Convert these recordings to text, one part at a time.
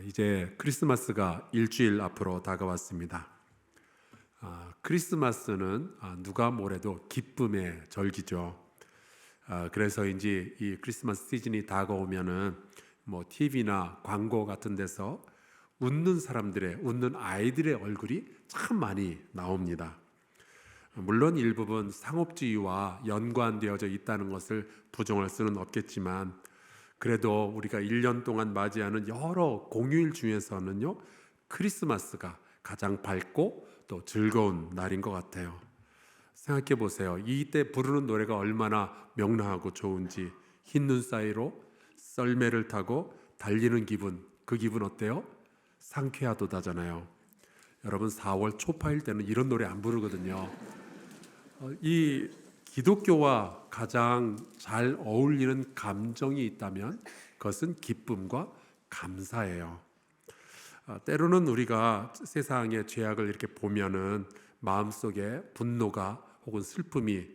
이제 크리스마스가 일주일 앞으로 다가왔습니다. 크리스마스는 누가 뭐래도 기쁨의 절기죠. 그래서인지 이 크리스마스 시즌이 다가오면은 TV나 광고 같은 데서 웃는 사람들의, 웃는 아이들의 얼굴이 참 많이 나옵니다. 물론 일부분 상업주의와 연관되어져 있다는 것을 부정할 수는 없겠지만, 그래도 우리가 1년 동안 맞이하는 여러 공휴일 중에서는요, 크리스마스가 가장 밝고 또 즐거운 날인 것 같아요. 생각해 보세요. 이때 부르는 노래가 얼마나 명랑하고 좋은지. 흰 눈 사이로 썰매를 타고 달리는 기분, 그 기분 어때요? 상쾌하도다잖아요. 여러분 4월 초파일 때는 이런 노래 안 부르거든요. 이 기독교와 가장 잘 어울리는 감정이 있다면 그것은 기쁨과 감사예요. 때로는 우리가 세상의 죄악을 이렇게 보면은 마음속에 분노가 혹은 슬픔이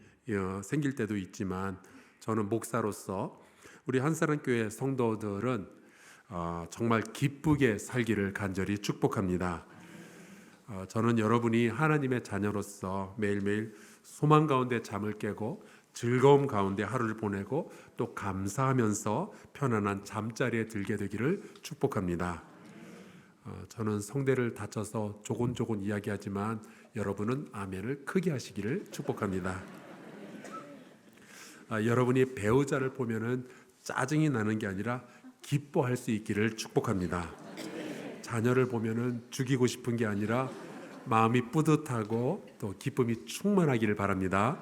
생길 때도 있지만, 저는 목사로서 우리 한사랑교회 성도들은 정말 기쁘게 살기를 간절히 축복합니다. 저는 여러분이 하나님의 자녀로서 매일매일 소망 가운데 잠을 깨고 즐거움 가운데 하루를 보내고 또 감사하면서 편안한 잠자리에 들게 되기를 축복합니다. 저는 성대를 다쳐서 조곤조곤 이야기하지만 여러분은 아멘을 크게 하시기를 축복합니다. 여러분이 배우자를 보면은 짜증이 나는 게 아니라 기뻐할 수 있기를 축복합니다. 자녀를 보면은 죽이고 싶은 게 아니라 마음이 뿌듯하고 또 기쁨이 충만하기를 바랍니다.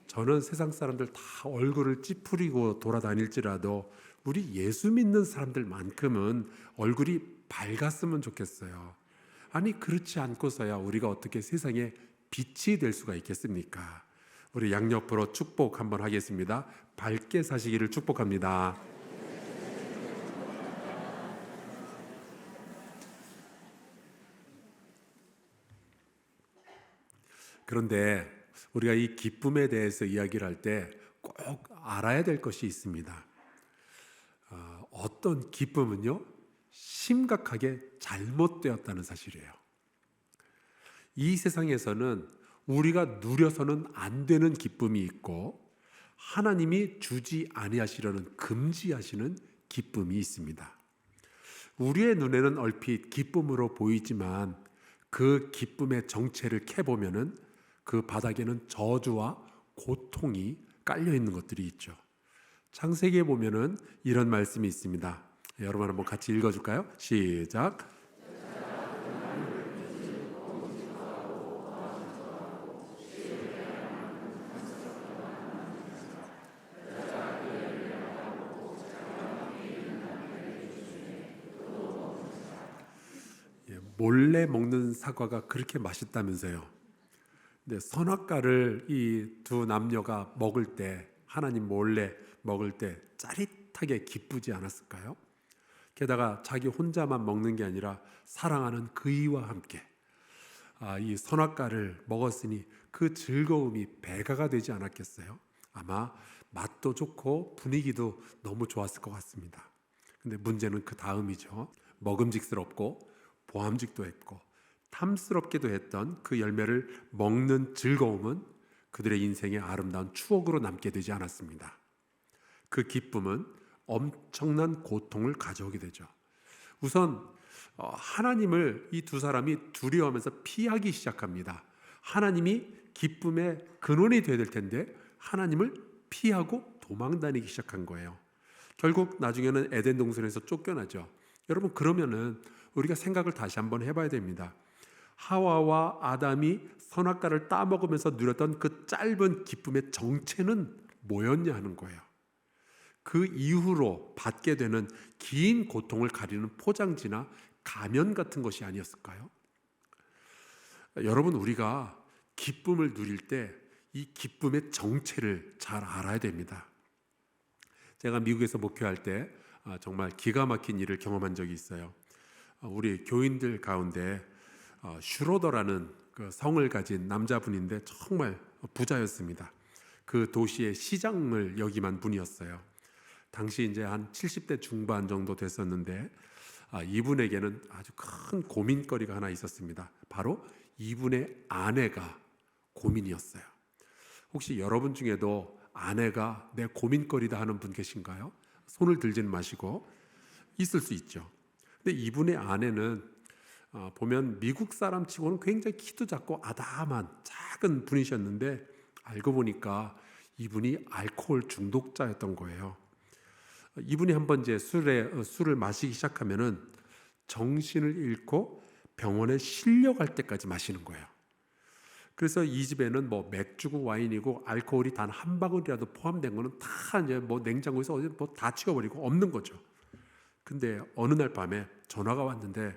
저는 세상 사람들 다 얼굴을 찌푸리고 돌아다닐지라도 우리 예수 믿는 사람들만큼은 얼굴이 밝았으면 좋겠어요. 아니, 그렇지 않고서야 우리가 어떻게 세상에 빛이 될 수가 있겠습니까? 우리 양옆으로 축복 한번 하겠습니다. 밝게 사시기를 축복합니다. 그런데 우리가 이 기쁨에 대해서 이야기를 할 때 꼭 알아야 될 것이 있습니다. 어떤 기쁨은요, 심각하게 잘못되었다는 사실이에요. 이 세상에서는 우리가 누려서는 안 되는 기쁨이 있고, 하나님이 주지 아니하시려는 금지하시는 기쁨이 있습니다. 우리의 눈에는 얼핏 기쁨으로 보이지만 그 기쁨의 정체를 캐보면은 그 바닥에는 저주와 고통이 깔려 있는 것들이 있죠. 창세기에 보면은 이런 말씀이 있습니다. 여러분 한번 같이 읽어줄까요? 시작. 몰래 먹는 사과가 그렇게 맛있다면서요. 근데 선악과를 이 두 남녀가 먹을 때, 하나님 몰래 먹을 때 짜릿하게 기쁘지 않았을까요? 게다가 자기 혼자만 먹는 게 아니라 사랑하는 그이와 함께 이 선악과를 먹었으니 그 즐거움이 배가가 되지 않았겠어요? 아마 맛도 좋고 분위기도 너무 좋았을 것 같습니다. 근데 문제는 그 다음이죠. 먹음직스럽고 보암직도 했고 탐스럽게도 했던 그 열매를 먹는 즐거움은 그들의 인생의 아름다운 추억으로 남게 되지 않았습니다. 그 기쁨은 엄청난 고통을 가져오게 되죠. 우선 하나님을 이 두 사람이 두려워하면서 피하기 시작합니다. 하나님이 기쁨의 근원이 되어야 될 텐데 하나님을 피하고 도망다니기 시작한 거예요. 결국 나중에는 에덴 동산에서 쫓겨나죠. 여러분, 그러면은 우리가 생각을 다시 한번 해봐야 됩니다. 하와와 아담이 선악과를 따먹으면서 누렸던 그 짧은 기쁨의 정체는 뭐였냐 하는 거예요. 그 이후로 받게 되는 긴 고통을 가리는 포장지나 가면 같은 것이 아니었을까요? 여러분, 우리가 기쁨을 누릴 때 이 기쁨의 정체를 잘 알아야 됩니다. 제가 미국에서 목회할 때 정말 기가 막힌 일을 경험한 적이 있어요. 우리 교인들 가운데 슈로더라는 그 성을 가진 남자분인데 정말 부자였습니다. 그 도시의 시장을 역임한 분이었어요. 당시 이제 한 70대 중반 정도 됐었는데 이분에게는 아주 큰 고민거리가 하나 있었습니다. 바로 이분의 아내가 고민이었어요. 혹시 여러분 중에도 아내가 내 고민거리다 하는 분 계신가요? 손을 들지는 마시고. 있을 수 있죠. 근데 이분의 아내는 보면 미국 사람 치고는 굉장히 키도 작고 아담한 작은 분이셨는데 알고 보니까 이분이 알코올 중독자였던 거예요. 이분이 한번 이제 술을 마시기 시작하면은 정신을 잃고 병원에 실려갈 때까지 마시는 거예요. 그래서 이 집에는 뭐 맥주고 와인이고 알코올이 단 한 방울이라도 포함된 거는 다 이제 뭐 냉장고에서 어디 뭐 다 치워버리고 없는 거죠. 근데 어느 날 밤에 전화가 왔는데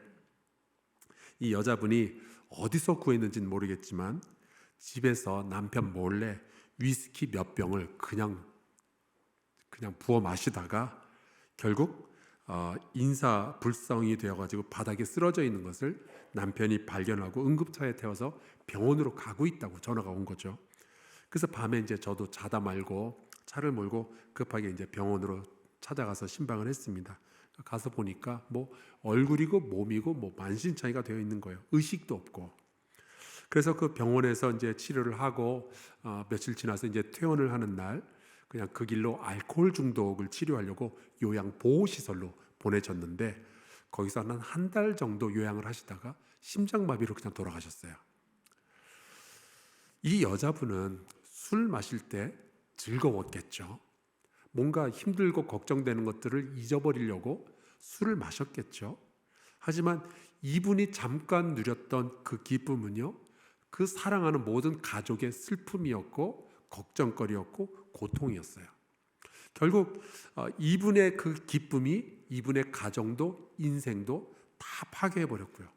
이 여자분이 어디서 구했는지는 모르겠지만 집에서 남편 몰래 위스키 몇 병을 그냥 부어 마시다가 결국 인사불성이 되어가지고 바닥에 쓰러져 있는 것을 남편이 발견하고 응급차에 태워서 병원으로 가고 있다고 전화가 온 거죠. 그래서 밤에 이제 저도 자다 말고 차를 몰고 급하게 이제 병원으로 찾아가서 신방을 했습니다. 가서 보니까 뭐 얼굴이고 몸이고 뭐 만신창이가 되어 있는 거예요. 의식도 없고. 그래서 그 병원에서 이제 치료를 하고 며칠 지나서 이제 퇴원을 하는 날 그냥 그 길로 알코올 중독을 치료하려고 요양 보호시설로 보내졌는데 거기서 한 달 정도 요양을 하시다가 심장마비로 그냥 돌아가셨어요. 이 여자분은 술 마실 때 즐거웠겠죠. 뭔가 힘들고 걱정되는 것들을 잊어버리려고 술을 마셨겠죠. 하지만 이분이 잠깐 누렸던 그 기쁨은요, 그 사랑하는 모든 가족의 슬픔이었고 걱정거리였고 고통이었어요. 결국 이분의 그 기쁨이 이분의 가정도 인생도 다 파괴해버렸고요.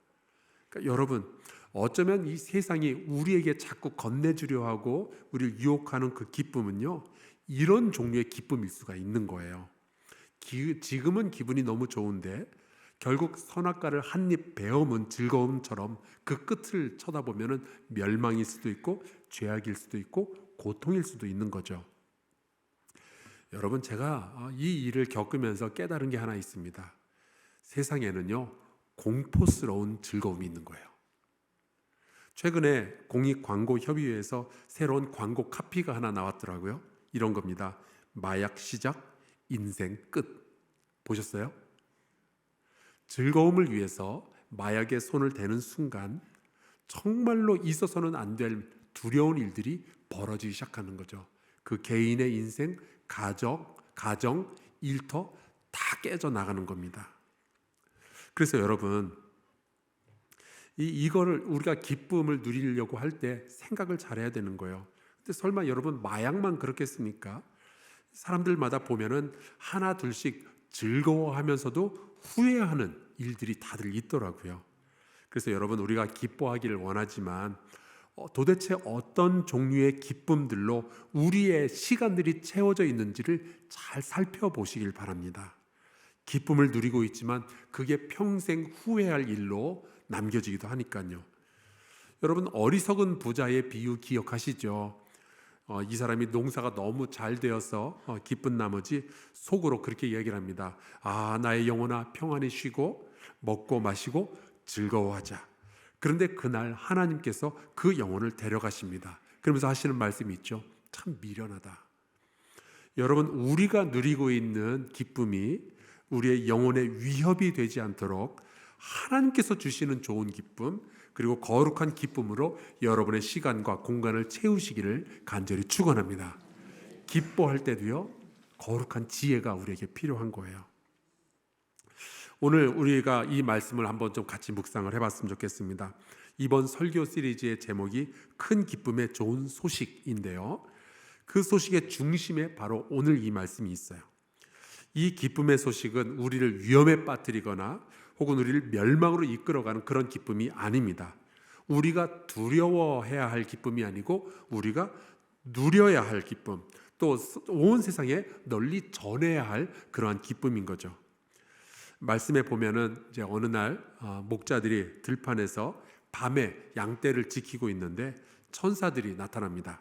그러니까 여러분, 어쩌면 이 세상이 우리에게 자꾸 건네주려 하고 우리를 유혹하는 그 기쁨은요, 이런 종류의 기쁨일 수가 있는 거예요. 지금은 기분이 너무 좋은데 결국 선악과를 한 입 베어문 즐거움처럼 그 끝을 쳐다보면 멸망일 수도 있고 죄악일 수도 있고 고통일 수도 있는 거죠. 여러분, 제가 이 일을 겪으면서 깨달은 게 하나 있습니다. 세상에는요, 공포스러운 즐거움이 있는 거예요. 최근에 공익광고협의회에서 새로운 광고 카피가 하나 나왔더라고요. 이런 겁니다. 마약 시작, 인생 끝. 보셨어요? 즐거움을 위해서 마약에 손을 대는 순간 정말로 있어서는 안 될 두려운 일들이 벌어지기 시작하는 거죠. 그 개인의 인생, 가정, 일터 다 깨져 나가는 겁니다. 그래서 여러분, 이거를 우리가 기쁨을 누리려고 할 때 생각을 잘해야 되는 거예요. 근데 설마 여러분 마약만 그렇겠습니까? 사람들마다 보면은 하나 둘씩 즐거워하면서도 후회하는 일들이 다들 있더라고요. 그래서 여러분, 우리가 기뻐하기를 원하지만 도대체 어떤 종류의 기쁨들로 우리의 시간들이 채워져 있는지를 잘 살펴보시길 바랍니다. 기쁨을 누리고 있지만 그게 평생 후회할 일로 남겨지기도 하니까요. 여러분, 어리석은 부자의 비유 기억하시죠? 이 사람이 농사가 너무 잘 되어서 기쁜 나머지 속으로 그렇게 이야기를 합니다. 나의 영혼아 평안히 쉬고 먹고 마시고 즐거워하자. 그런데 그날 하나님께서 그 영혼을 데려가십니다. 그러면서 하시는 말씀이 있죠. 참 미련하다. 여러분, 우리가 누리고 있는 기쁨이 우리의 영혼의 위협이 되지 않도록 하나님께서 주시는 좋은 기쁨, 그리고 거룩한 기쁨으로 여러분의 시간과 공간을 채우시기를 간절히 축원합니다. 기뻐할 때도요, 거룩한 지혜가 우리에게 필요한 거예요. 오늘 우리가 이 말씀을 한번 좀 같이 묵상을 해봤으면 좋겠습니다. 이번 설교 시리즈의 제목이 큰 기쁨의 좋은 소식인데요, 그 소식의 중심에 바로 오늘 이 말씀이 있어요. 이 기쁨의 소식은 우리를 위험에 빠뜨리거나 혹은 우리를 멸망으로 이끌어가는 그런 기쁨이 아닙니다. 우리가 두려워해야 할 기쁨이 아니고 우리가 누려야 할 기쁨, 또 온 세상에 널리 전해야 할 그러한 기쁨인 거죠. 말씀에 보면은 이제 어느 날 목자들이 들판에서 밤에 양떼를 지키고 있는데 천사들이 나타납니다.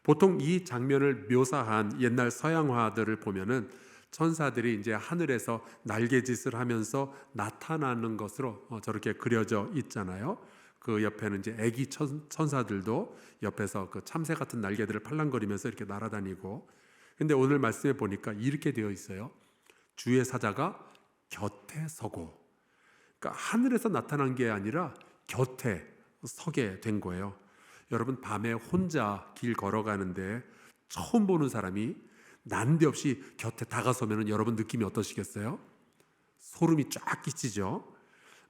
보통 이 장면을 묘사한 옛날 서양화들을 보면은 천사들이 이제 하늘에서 날개짓을 하면서 나타나는 것으로 저렇게 그려져 있잖아요. 그 옆에는 이제 아기 천사들도 옆에서 그 참새 같은 날개들을 팔랑거리면서 이렇게 날아다니고. 근데 오늘 말씀에 보니까 이렇게 되어 있어요. 주의 사자가 곁에 서고. 그러니까 하늘에서 나타난 게 아니라 곁에 서게 된 거예요. 여러분, 밤에 혼자 길 걸어가는데 처음 보는 사람이 난데없이 곁에 다가서면 여러분 느낌이 어떠시겠어요? 소름이 쫙 끼치죠.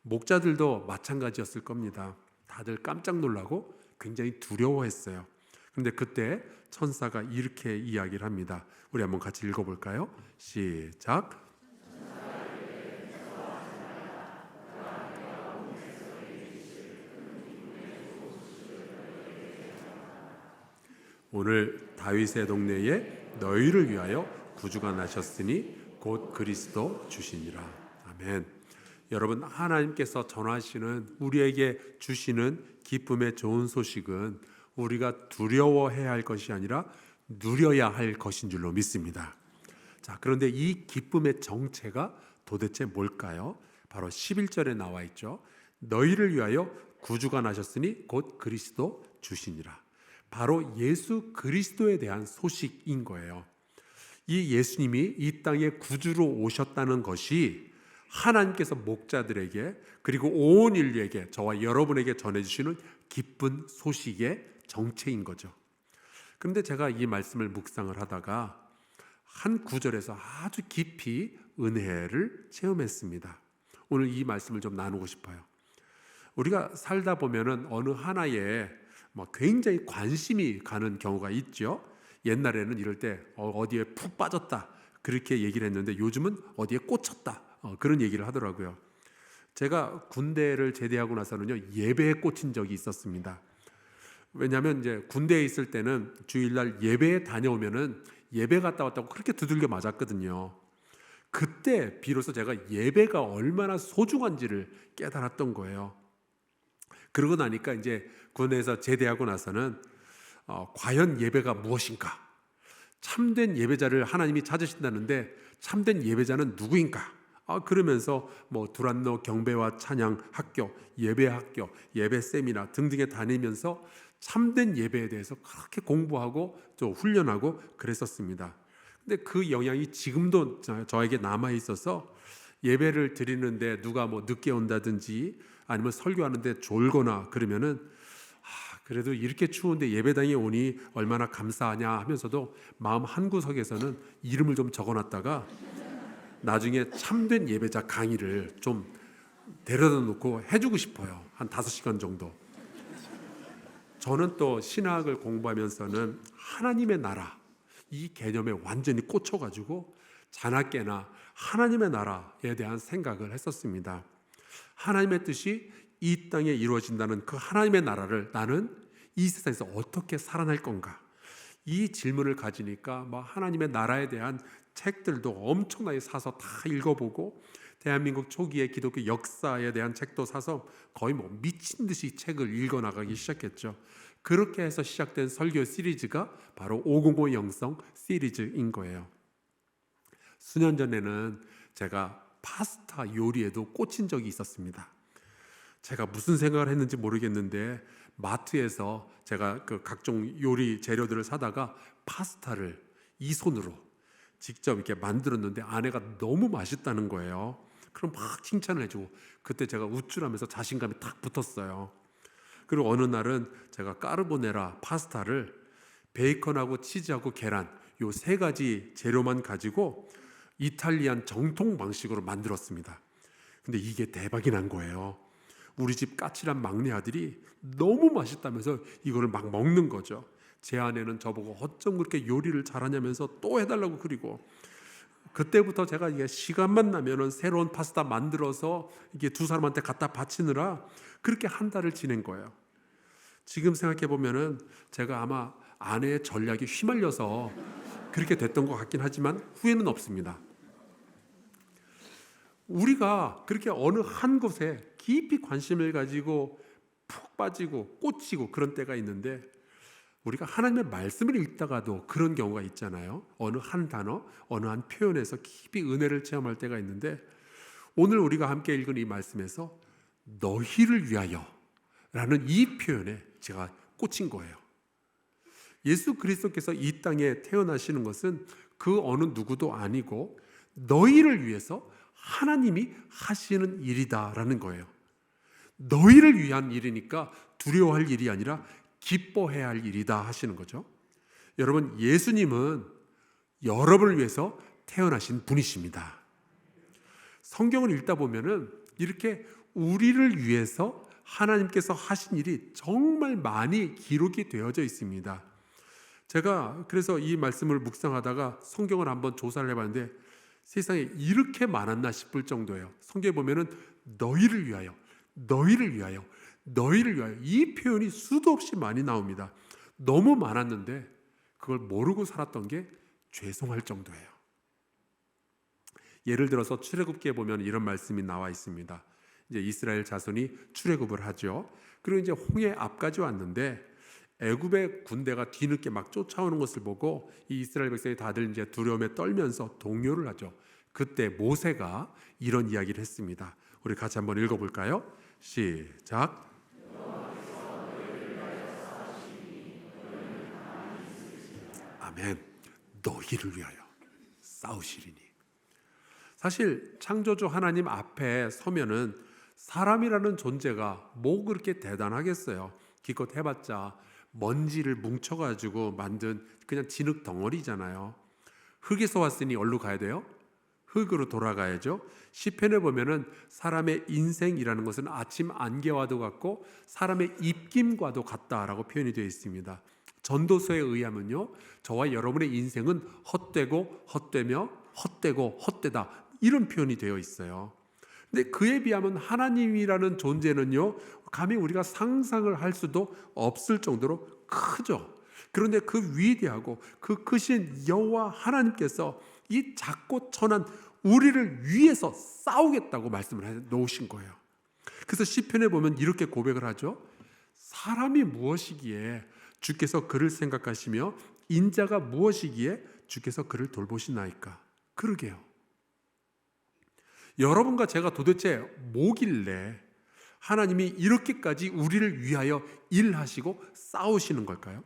목자들도 마찬가지였을 겁니다. 다들 깜짝 놀라고 굉장히 두려워했어요. 그런데 그때 천사가 이렇게 이야기를 합니다. 우리 한번 같이 읽어볼까요? 시작. 오늘 다윗의 동네에 너희를 위하여 구주가 나셨으니 곧 그리스도 주시니라. 아멘. 여러분, 하나님께서 전하시는, 우리에게 주시는 기쁨의 좋은 소식은 우리가 두려워해야 할 것이 아니라 누려야 할 것인 줄로 믿습니다. 자, 그런데 이 기쁨의 정체가 도대체 뭘까요? 바로 11절에 나와 있죠. 너희를 위하여 구주가 나셨으니 곧 그리스도 주시니라. 바로 예수 그리스도에 대한 소식인 거예요. 이 예수님이 이 땅에 구주로 오셨다는 것이 하나님께서 목자들에게, 그리고 온 인류에게, 저와 여러분에게 전해주시는 기쁜 소식의 정체인 거죠. 그런데 제가 이 말씀을 묵상을 하다가 한 구절에서 아주 깊이 은혜를 체험했습니다. 오늘 이 말씀을 좀 나누고 싶어요. 우리가 살다 보면은 어느 하나에 굉장히 관심이 가는 경우가 있죠. 옛날에는 이럴 때 어디에 푹 빠졌다 그렇게 얘기를 했는데 요즘은 어디에 꽂혔다 그런 얘기를 하더라고요. 제가 군대를 제대하고 나서는요, 예배에 꽂힌 적이 있었습니다. 왜냐하면 이제 군대에 있을 때는 주일날 예배에 다녀오면은 예배 갔다 왔다고 그렇게 두들겨 맞았거든요. 그때 비로소 제가 예배가 얼마나 소중한지를 깨달았던 거예요. 그러고 나니까 이제 군에서 제대하고 나서는 과연 예배가 무엇인가? 참된 예배자를 하나님이 찾으신다는데 참된 예배자는 누구인가? 그러면서 두란노 경배와 찬양 학교, 예배 학교, 예배 세미나 등등에 다니면서 참된 예배에 대해서 그렇게 공부하고 또 훈련하고 그랬었습니다. 근데 그 영향이 지금도 저에게 남아 있어서 예배를 드리는데 누가 늦게 온다든지 아니면 설교하는데 졸거나 그러면은 그래도 이렇게 추운데 예배당에 오니 얼마나 감사하냐 하면서도 마음 한구석에서는 이름을 좀 적어놨다가 나중에 참된 예배자 강의를 좀 데려다 놓고 해주고 싶어요. 한 5시간 정도. 저는 또 신학을 공부하면서는 하나님의 나라 이 개념에 완전히 꽂혀가지고 자나깨나 하나님의 나라에 대한 생각을 했었습니다. 하나님의 뜻이 이 땅에 이루어진다는 그 하나님의 나라를 나는 이 세상에서 어떻게 살아날 건가? 이 질문을 가지니까 하나님의 나라에 대한 책들도 엄청나게 사서 다 읽어보고 대한민국 초기의 기독교 역사에 대한 책도 사서 거의 미친 듯이 책을 읽어나가기 시작했죠. 그렇게 해서 시작된 설교 시리즈가 바로 505 영성 시리즈인 거예요. 수년 전에는 제가 파스타 요리에도 꽂힌 적이 있었습니다. 제가 무슨 생각을 했는지 모르겠는데 마트에서 제가 그 각종 요리 재료들을 사다가 파스타를 이 손으로 직접 이렇게 만들었는데 아내가 너무 맛있다는 거예요. 그럼 막 칭찬을 해주고 그때 제가 우쭐하면서 자신감이 딱 붙었어요. 그리고 어느 날은 제가 까르보네라 파스타를 베이컨하고 치즈하고 계란 요 3가지 재료만 가지고 이탈리안 정통 방식으로 만들었습니다. 근데 이게 대박이 난 거예요. 우리 집 까칠한 막내 아들이 너무 맛있다면서 이거를 막 먹는 거죠. 제 아내는 저보고 어쩜 그렇게 요리를 잘하냐면서 또 해달라고 그리고 그때부터 제가 이게 시간만 나면은 새로운 파스타 만들어서 이게 2사람한테 갖다 바치느라 그렇게 한 달을 지낸 거예요. 지금 생각해 보면은 제가 아마 아내의 전략에 휘말려서 그렇게 됐던 것 같긴 하지만 후회는 없습니다. 우리가 그렇게 어느 한 곳에 깊이 관심을 가지고 푹 빠지고 꽂히고 그런 때가 있는데 우리가 하나님의 말씀을 읽다가도 그런 경우가 있잖아요. 어느 한 단어, 어느 한 표현에서 깊이 은혜를 체험할 때가 있는데, 오늘 우리가 함께 읽은 이 말씀에서 너희를 위하여 라는 이 표현에 제가 꽂힌 거예요. 예수 그리스도께서 이 땅에 태어나시는 것은 그 어느 누구도 아니고 너희를 위해서 하나님이 하시는 일이다라는 거예요. 너희를 위한 일이니까 두려워할 일이 아니라 기뻐해야 할 일이다 하시는 거죠. 여러분, 예수님은 여러분을 위해서 태어나신 분이십니다. 성경을 읽다 보면은 이렇게 우리를 위해서 하나님께서 하신 일이 정말 많이 기록이 되어져 있습니다. 제가 그래서 이 말씀을 묵상하다가 성경을 한번 조사를 해봤는데 세상에 이렇게 많았나 싶을 정도예요. 성경에 보면은 너희를 위하여, 너희를 위하여, 너희를 위하여 이 표현이 수도 없이 많이 나옵니다. 너무 많았는데 그걸 모르고 살았던 게 죄송할 정도예요. 예를 들어서 출애굽기에 보면 이런 말씀이 나와 있습니다. 이제 이스라엘 자손이 출애굽을 하죠. 그리고 이제 홍해 앞까지 왔는데 애굽의 군대가 뒤늦게 막 쫓아오는 것을 보고 이 이스라엘 백성이 다들 이제 두려움에 떨면서 동요를 하죠. 그때 모세가 이런 이야기를 했습니다. 우리 같이 한번 읽어볼까요? 시작. 아멘. 너희를 위하여 싸우시리니. 사실 창조주 하나님 앞에 서면은 사람이라는 존재가 뭐 그렇게 대단하겠어요. 기껏 해봤자 먼지를 뭉쳐가지고 만든 그냥 진흙 덩어리잖아요. 흙에서 왔으니 어디로 가야 돼요? 흙으로 돌아가야죠. 시편에 보면은 사람의 인생이라는 것은 아침 안개와도 같고 사람의 입김과도 같다라고 표현이 되어 있습니다. 전도서에 의하면요, 저와 여러분의 인생은 헛되고 헛되며 헛되고 헛되다 이런 표현이 되어 있어요. 근데 그에 비하면 하나님이라는 존재는요, 감히 우리가 상상을 할 수도 없을 정도로 크죠. 그런데 그 위대하고 그 크신 여호와 하나님께서 이 작고 천한 우리를 위해서 싸우겠다고 말씀을 해 놓으신 거예요. 그래서 시편에 보면 이렇게 고백을 하죠. 사람이 무엇이기에 주께서 그를 생각하시며 인자가 무엇이기에 주께서 그를 돌보시나이까. 그러게요. 여러분과 제가 도대체 뭐길래 하나님이 이렇게까지 우리를 위하여 일하시고 싸우시는 걸까요?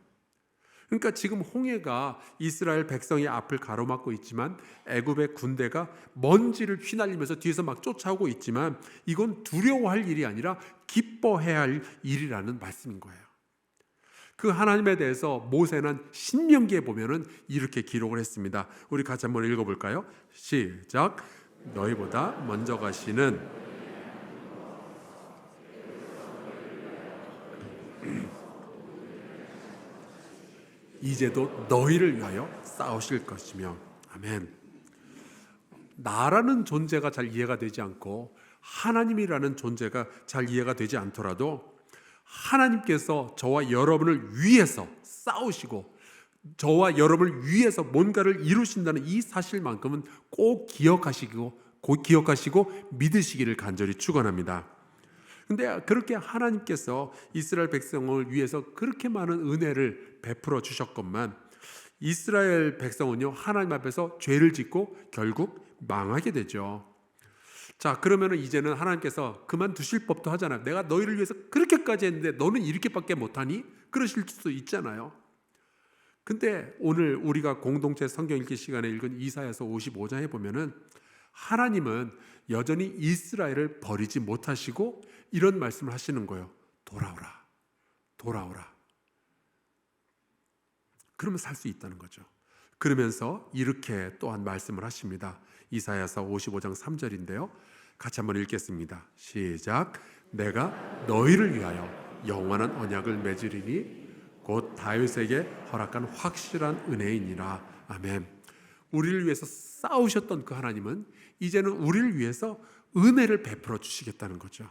그러니까 지금 홍해가 이스라엘 백성의 앞을 가로막고 있지만 애굽의 군대가 먼지를 휘날리면서 뒤에서 막 쫓아오고 있지만 이건 두려워할 일이 아니라 기뻐해야 할 일이라는 말씀인 거예요. 그 하나님에 대해서 모세는 신명기에 보면은 이렇게 기록을 했습니다. 우리 같이 한번 읽어볼까요? 시작. 너희보다 먼저 가시는 이제도 너희를 위하여 싸우실 것이며. 아멘. 나라는 존재가 잘 이해가 되지 않고 하나님이라는 존재가 잘 이해가 되지 않더라도 하나님께서 저와 여러분을 위해서 싸우시고 저와 여러분을 위해서 뭔가를 이루신다는 이 사실만큼은 꼭 기억하시고 믿으시기를 간절히 축원합니다. 근데 그렇게 하나님께서 이스라엘 백성을 위해서 그렇게 많은 은혜를 베풀어 주셨건만 이스라엘 백성은요, 하나님 앞에서 죄를 짓고 결국 망하게 되죠. 자, 그러면 이제는 하나님께서 그만두실 법도 하잖아요. 내가 너희를 위해서 그렇게까지 했는데 너는 이렇게밖에 못하니? 그러실 수도 있잖아요. 근데 오늘 우리가 공동체 성경 읽기 시간에 읽은 이사야서 55장에 보면은 하나님은 여전히 이스라엘을 버리지 못하시고 이런 말씀을 하시는 거예요. 돌아오라. 돌아오라. 그러면 살 수 있다는 거죠. 그러면서 이렇게 또한 말씀을 하십니다. 이사야서 55장 3절인데요. 같이 한번 읽겠습니다. 시작. 내가 너희를 위하여 영원한 언약을 맺으리니 곧 다윗에게 허락한 확실한 은혜이니라. 아멘. 우리를 위해서 싸우셨던 그 하나님은 이제는 우리를 위해서 은혜를 베풀어 주시겠다는 거죠.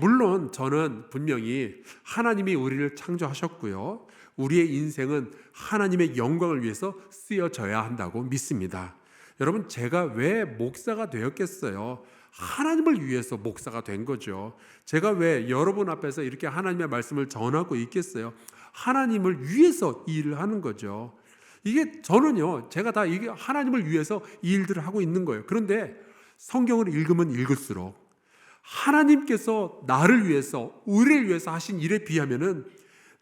물론 저는 분명히 하나님이 우리를 창조하셨고요, 우리의 인생은 하나님의 영광을 위해서 쓰여져야 한다고 믿습니다. 여러분, 제가 왜 목사가 되었겠어요? 하나님을 위해서 목사가 된 거죠. 제가 왜 여러분 앞에서 이렇게 하나님의 말씀을 전하고 있겠어요? 하나님을 위해서 이 일을 하는 거죠. 이게 저는요, 제가 다 이게 하나님을 위해서 이 일들을 하고 있는 거예요. 그런데 성경을 읽으면 읽을수록 하나님께서 나를 위해서, 우리를 위해서 하신 일에 비하면은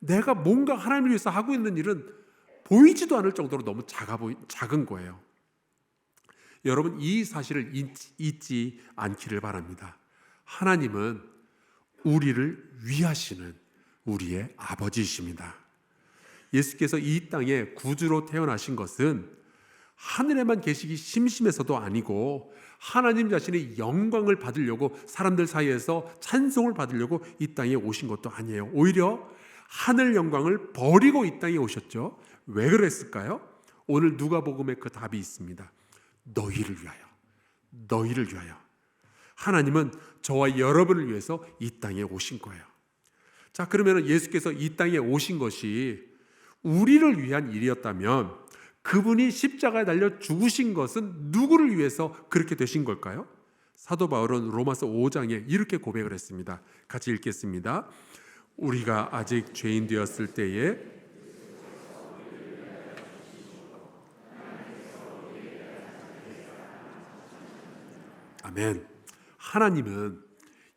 내가 뭔가 하나님을 위해서 하고 있는 일은 보이지도 않을 정도로 너무 작은 거예요. 여러분, 이 사실을 잊지 않기를 바랍니다. 하나님은 우리를 위하시는 우리의 아버지이십니다. 예수께서 이 땅에 구주로 태어나신 것은 하늘에만 계시기 심심해서도 아니고 하나님 자신의 영광을 받으려고, 사람들 사이에서 찬송을 받으려고 이 땅에 오신 것도 아니에요. 오히려 하늘 영광을 버리고 이 땅에 오셨죠. 왜 그랬을까요? 오늘 누가복음에 그 답이 있습니다. 너희를 위하여. 너희를 위하여. 하나님은 저와 여러분을 위해서 이 땅에 오신 거예요. 자, 그러면 예수께서 이 땅에 오신 것이 우리를 위한 일이었다면 그분이 십자가에 달려 죽으신 것은 누구를 위해서 그렇게 되신 걸까요? 사도 바울은 로마서 5장에 이렇게 고백을 했습니다. 같이 읽겠습니다. 우리가 아직 죄인 되었을 때에 아멘. 하나님은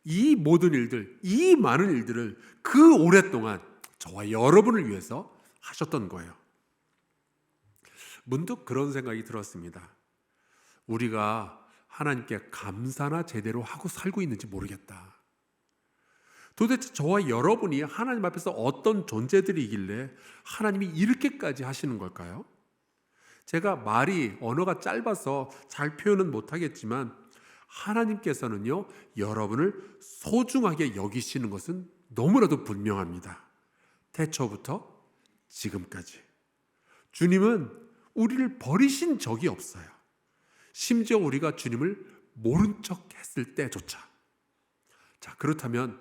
이 모든 일들, 이 많은 일들을 그 오랫동안 저와 여러분을 위해서 하셨던 거예요. 문득 그런 생각이 들었습니다. 우리가 하나님께 감사나 제대로 하고 살고 있는지 모르겠다. 도대체 저와 여러분이 하나님 앞에서 어떤 존재들이길래 하나님이 이렇게까지 하시는 걸까요? 제가 언어가 짧아서 잘 표현은 못하겠지만 하나님께서는요, 여러분을 소중하게 여기시는 것은 너무나도 분명합니다. 태초부터 지금까지. 주님은 우리를 버리신 적이 없어요. 심지어 우리가 주님을 모른 척 했을 때조차. 자, 그렇다면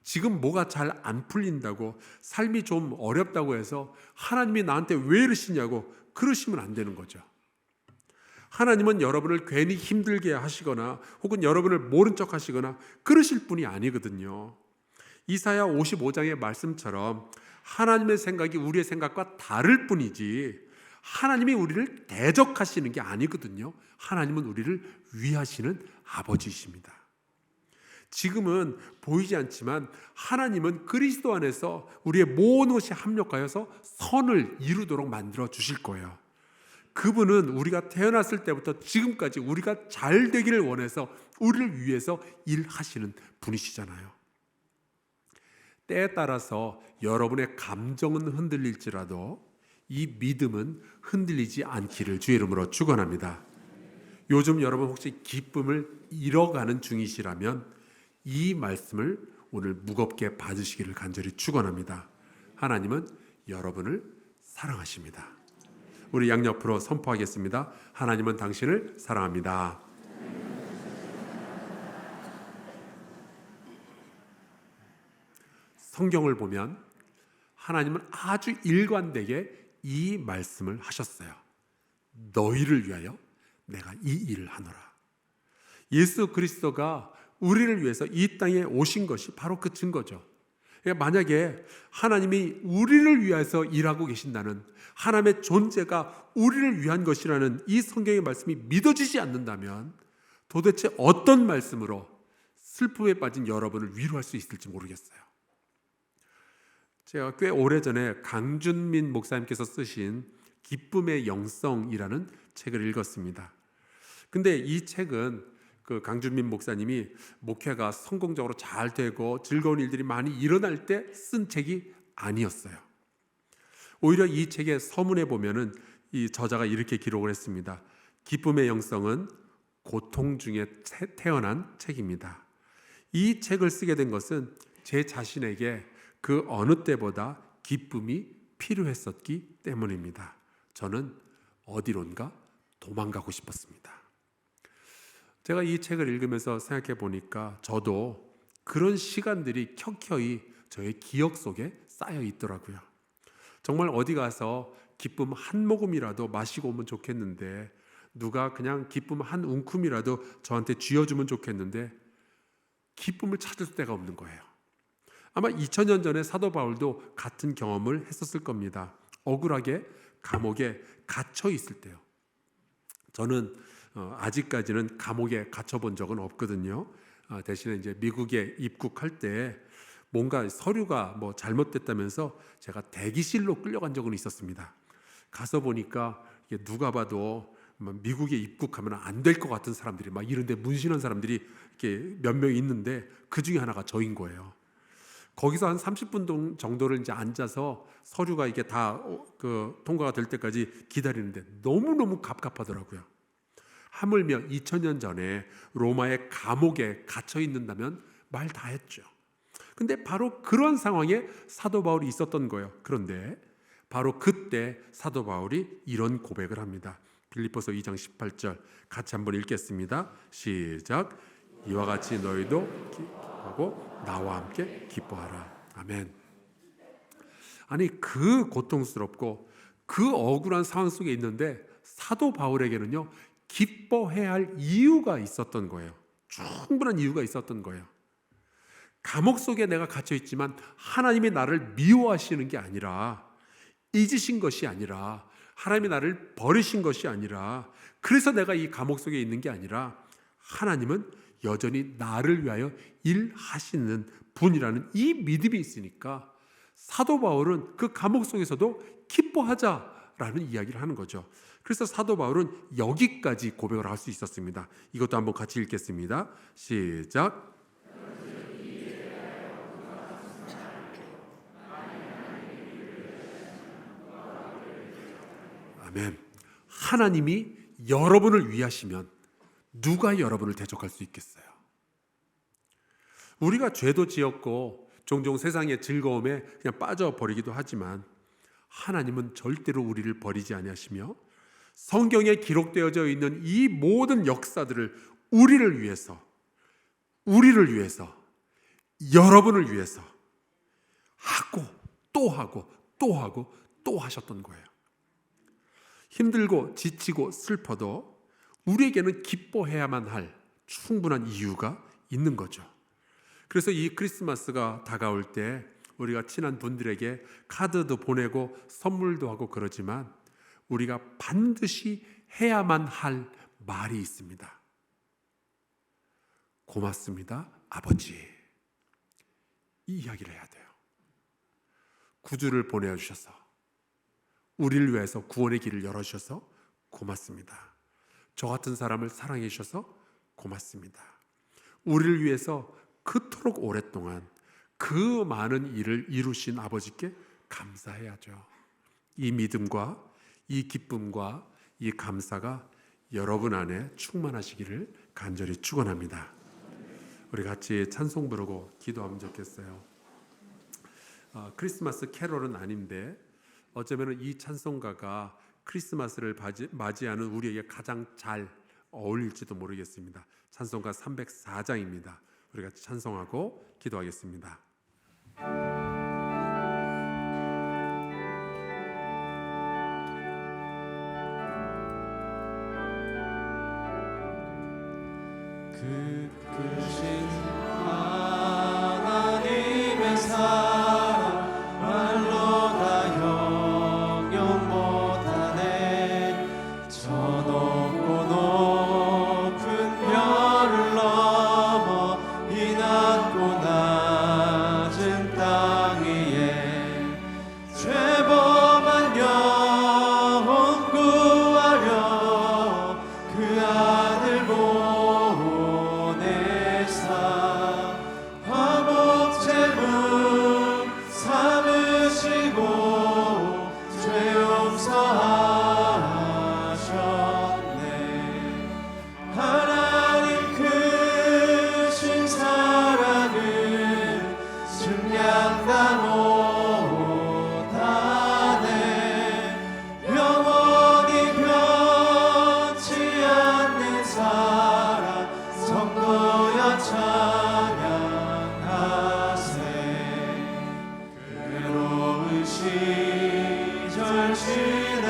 지금 뭐가 잘 안 풀린다고, 삶이 좀 어렵다고 해서 하나님이 나한테 왜 이러시냐고 그러시면 안 되는 거죠. 하나님은 여러분을 괜히 힘들게 하시거나 혹은 여러분을 모른 척 하시거나 그러실 분이 아니거든요. 이사야 55장의 말씀처럼 하나님의 생각이 우리의 생각과 다를 뿐이지 하나님이 우리를 대적하시는 게 아니거든요. 하나님은 우리를 위하시는 아버지이십니다. 지금은 보이지 않지만 하나님은 그리스도 안에서 우리의 모든 것이 합력하여서 선을 이루도록 만들어 주실 거예요. 그분은 우리가 태어났을 때부터 지금까지 우리가 잘 되기를 원해서 우리를 위해서 일하시는 분이시잖아요. 때에 따라서 여러분의 감정은 흔들릴지라도 이 믿음은 흔들리지 않기를 주의 이름으로 축원합니다. 요즘 여러분 혹시 기쁨을 잃어가는 중이시라면 이 말씀을 오늘 무겁게 받으시기를 간절히 축원합니다. 하나님은 여러분을 사랑하십니다. 우리 양옆으로 선포하겠습니다. 하나님은 당신을 사랑합니다. 성경을 보면 하나님은 아주 일관되게 이 말씀을 하셨어요. 너희를 위하여 내가 이 일을 하노라. 예수 그리스도가 우리를 위해서 이 땅에 오신 것이 바로 그 증거죠. 그러니까 만약에 하나님이 우리를 위해서 일하고 계신다는, 하나님의 존재가 우리를 위한 것이라는 이 성경의 말씀이 믿어지지 않는다면 도대체 어떤 말씀으로 슬픔에 빠진 여러분을 위로할 수 있을지 모르겠어요. 제가 꽤 오래전에 강준민 목사님께서 쓰신 기쁨의 영성이라는 책을 읽었습니다. 근데 이 책은 그 강준민 목사님이 목회가 성공적으로 잘 되고 즐거운 일들이 많이 일어날 때 쓴 책이 아니었어요. 오히려 이 책의 서문에 보면은 이 저자가 이렇게 기록을 했습니다. 기쁨의 영성은 고통 중에 태어난 책입니다. 이 책을 쓰게 된 것은 제 자신에게 그 어느 때보다 기쁨이 필요했었기 때문입니다. 저는 어디론가 도망가고 싶었습니다. 제가 이 책을 읽으면서 생각해 보니까 저도 그런 시간들이 켜켜이 저의 기억 속에 쌓여 있더라고요. 정말 어디 가서 기쁨 한 모금이라도 마시고 오면 좋겠는데, 누가 그냥 기쁨 한 움큼이라도 저한테 쥐어주면 좋겠는데 기쁨을 찾을 데가 없는 거예요. 아마 2000년 전에 사도 바울도 같은 경험을 했었을 겁니다. 억울하게 감옥에 갇혀 있을 때요. 저는 아직까지는 감옥에 갇혀 본 적은 없거든요. 대신에 이제 미국에 입국할 때 뭔가 서류가 뭐 잘못됐다면서 제가 대기실로 끌려간 적은 있었습니다. 가서 보니까 이게 누가 봐도 미국에 입국하면 안 될 것 같은 사람들이 막 이런데 문신한 사람들이 이렇게 몇 명 있는데 그 중에 하나가 저인 거예요. 거기서 한 30분 정도를 이제 앉아서 서류가 이게 다 통과가 될 때까지 기다리는데 너무너무 갑갑하더라고요. 하물며 2000년 전에 로마의 감옥에 갇혀 있는다면 말 다 했죠. 근데 바로 그런 상황에 사도 바울이 있었던 거예요. 그런데 바로 그때 사도 바울이 이런 고백을 합니다. 빌립보서 2장 18절 같이 한번 읽겠습니다. 시작. 이와 같이 너희도 기뻐하고 나와 함께 기뻐하라. 아멘. 아니 그 고통스럽고 그 억울한 상황 속에 있는데 사도 바울에게는요 기뻐해야 할 이유가 있었던 거예요. 충분한 이유가 있었던 거예요. 감옥 속에 내가 갇혀 있지만 하나님이 나를 미워하시는 게 아니라, 잊으신 것이 아니라, 하나님이 나를 버리신 것이 아니라, 그래서 내가 이 감옥 속에 있는 게 아니라 하나님은 여전히 나를 위하여 일하시는 분이라는 이 믿음이 있으니까 사도 바울은 그 감옥 속에서도 기뻐하자라는 이야기를 하는 거죠. 그래서 사도 바울은 여기까지 고백을 할 수 있었습니다. 이것도 한번 같이 읽겠습니다. 시작. 아멘. 하나님이 여러분을 위하시면 누가 여러분을 대적할 수 있겠어요? 우리가 죄도 지었고 종종 세상의 즐거움에 그냥 빠져버리기도 하지만 하나님은 절대로 우리를 버리지 아니하시며 성경에 기록되어져 있는 이 모든 역사들을 우리를 위해서, 여러분을 위해서 하고 또 하고 또 하고 또 하셨던 거예요. 힘들고 지치고 슬퍼도 우리에게는 기뻐해야만 할 충분한 이유가 있는 거죠. 그래서 이 크리스마스가 다가올 때 우리가 친한 분들에게 카드도 보내고 선물도 하고 그러지만 우리가 반드시 해야만 할 말이 있습니다. 고맙습니다, 아버지. 이 이야기를 해야 돼요. 구주를 보내주셔서 우리를 위해서 구원의 길을 열어주셔서 고맙습니다. 저 같은 사람을 사랑해 주셔서 고맙습니다. 우리를 위해서 그토록 오랫동안 그 많은 일을 이루신 아버지께 감사해야죠. 이 믿음과 이 기쁨과 이 감사가 여러분 안에 충만하시기를 간절히 축원합니다. 우리 같이 찬송 부르고 기도하면 좋겠어요. 크리스마스 캐롤은 아닌데 어쩌면 이 찬송가가 크리스마스를 맞이하는 우리에게 가장 잘 어울릴지도 모르겠습니다. 찬송가 304장입니다. 우리 같이 찬송하고 기도하겠습니다. 그 크신 하나님의 사랑 말로 다 형용 못하네. 저 높고 높은 별을 넘어 이 낮고 낮은 땅 위에 죄범한 영혼 구하려 그 아들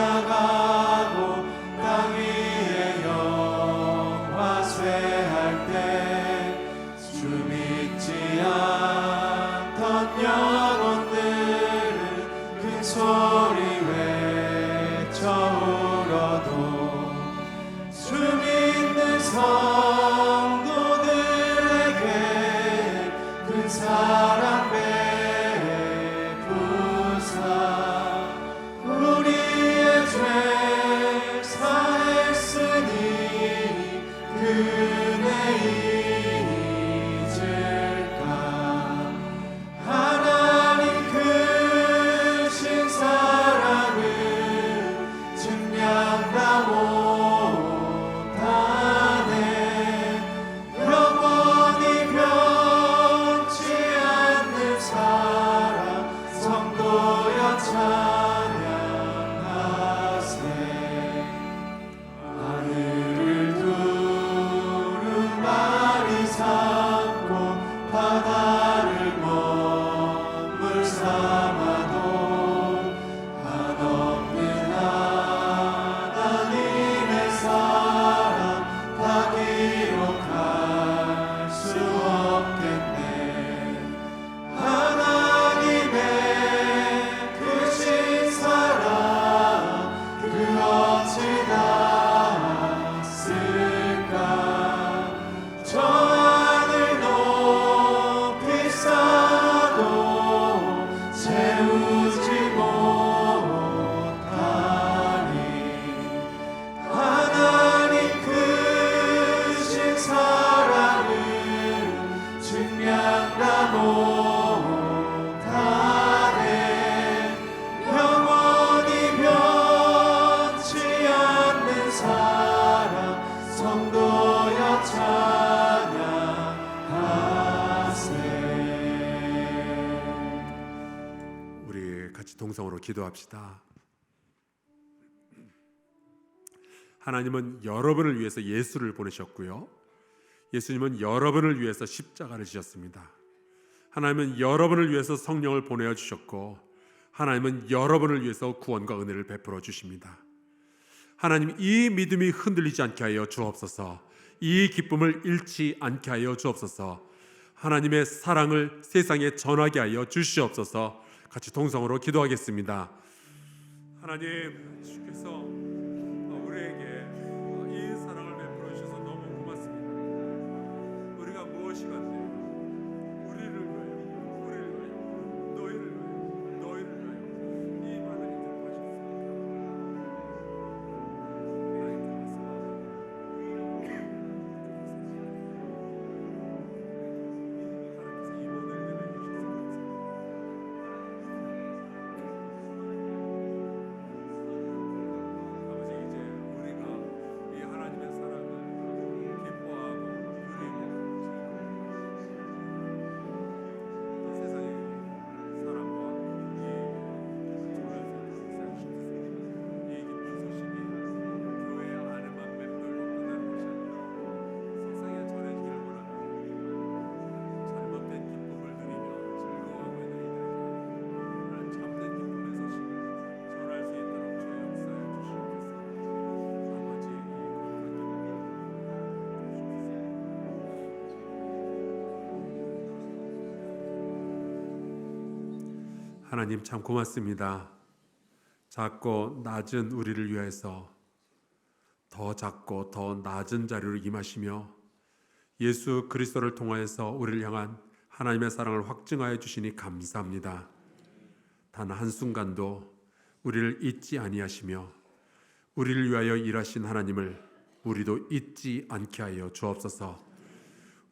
지나가고 땅 위에 영화 쇠할 때 주 믿지 않던 같이 동성으로 기도합시다. 하나님은 여러분을 위해서 예수를 보내셨고요. 예수님은 여러분을 위해서 십자가를 지셨습니다. 하나님은 여러분을 위해서 성령을 보내어 주셨고 하나님은 여러분을 위해서 구원과 은혜를 베풀어 주십니다. 하나님, 이 믿음이 흔들리지 않게 하여 주옵소서. 이 기쁨을 잃지 않게 하여 주옵소서. 하나님의 사랑을 세상에 전하게 하여 주시옵소서. 같이 동성으로 기도하겠습니다. 하나님, 주께서 우리에게 이 사랑을 베풀어 주셔서 너무 고맙습니다. 우리가 무엇이 간데 우리를 위하여, 우리를 위하여, 너희를 위하여, 너희를 위하여 이 많은 일들을 하나님, 참 고맙습니다. 작고 낮은 우리를 위해서 더 작고 더 낮은 자리로 임하시며 예수 그리스도를 통하여서 우리를 향한 하나님의 사랑을 확증하여 주시니 감사합니다. 단 한순간도 우리를 잊지 아니하시며 우리를 위하여 일하신 하나님을 우리도 잊지 않게 하여 주옵소서.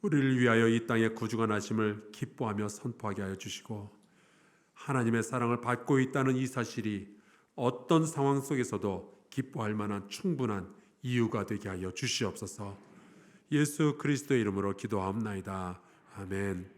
우리를 위하여 이 땅에 구주가 나심을 기뻐하며 선포하게 하여 주시고 하나님의 사랑을 받고 있다는 이 사실이 어떤 상황 속에서도 기뻐할 만한 충분한 이유가 되게 하여 주시옵소서. 예수 그리스도의 이름으로 기도하옵나이다. 아멘.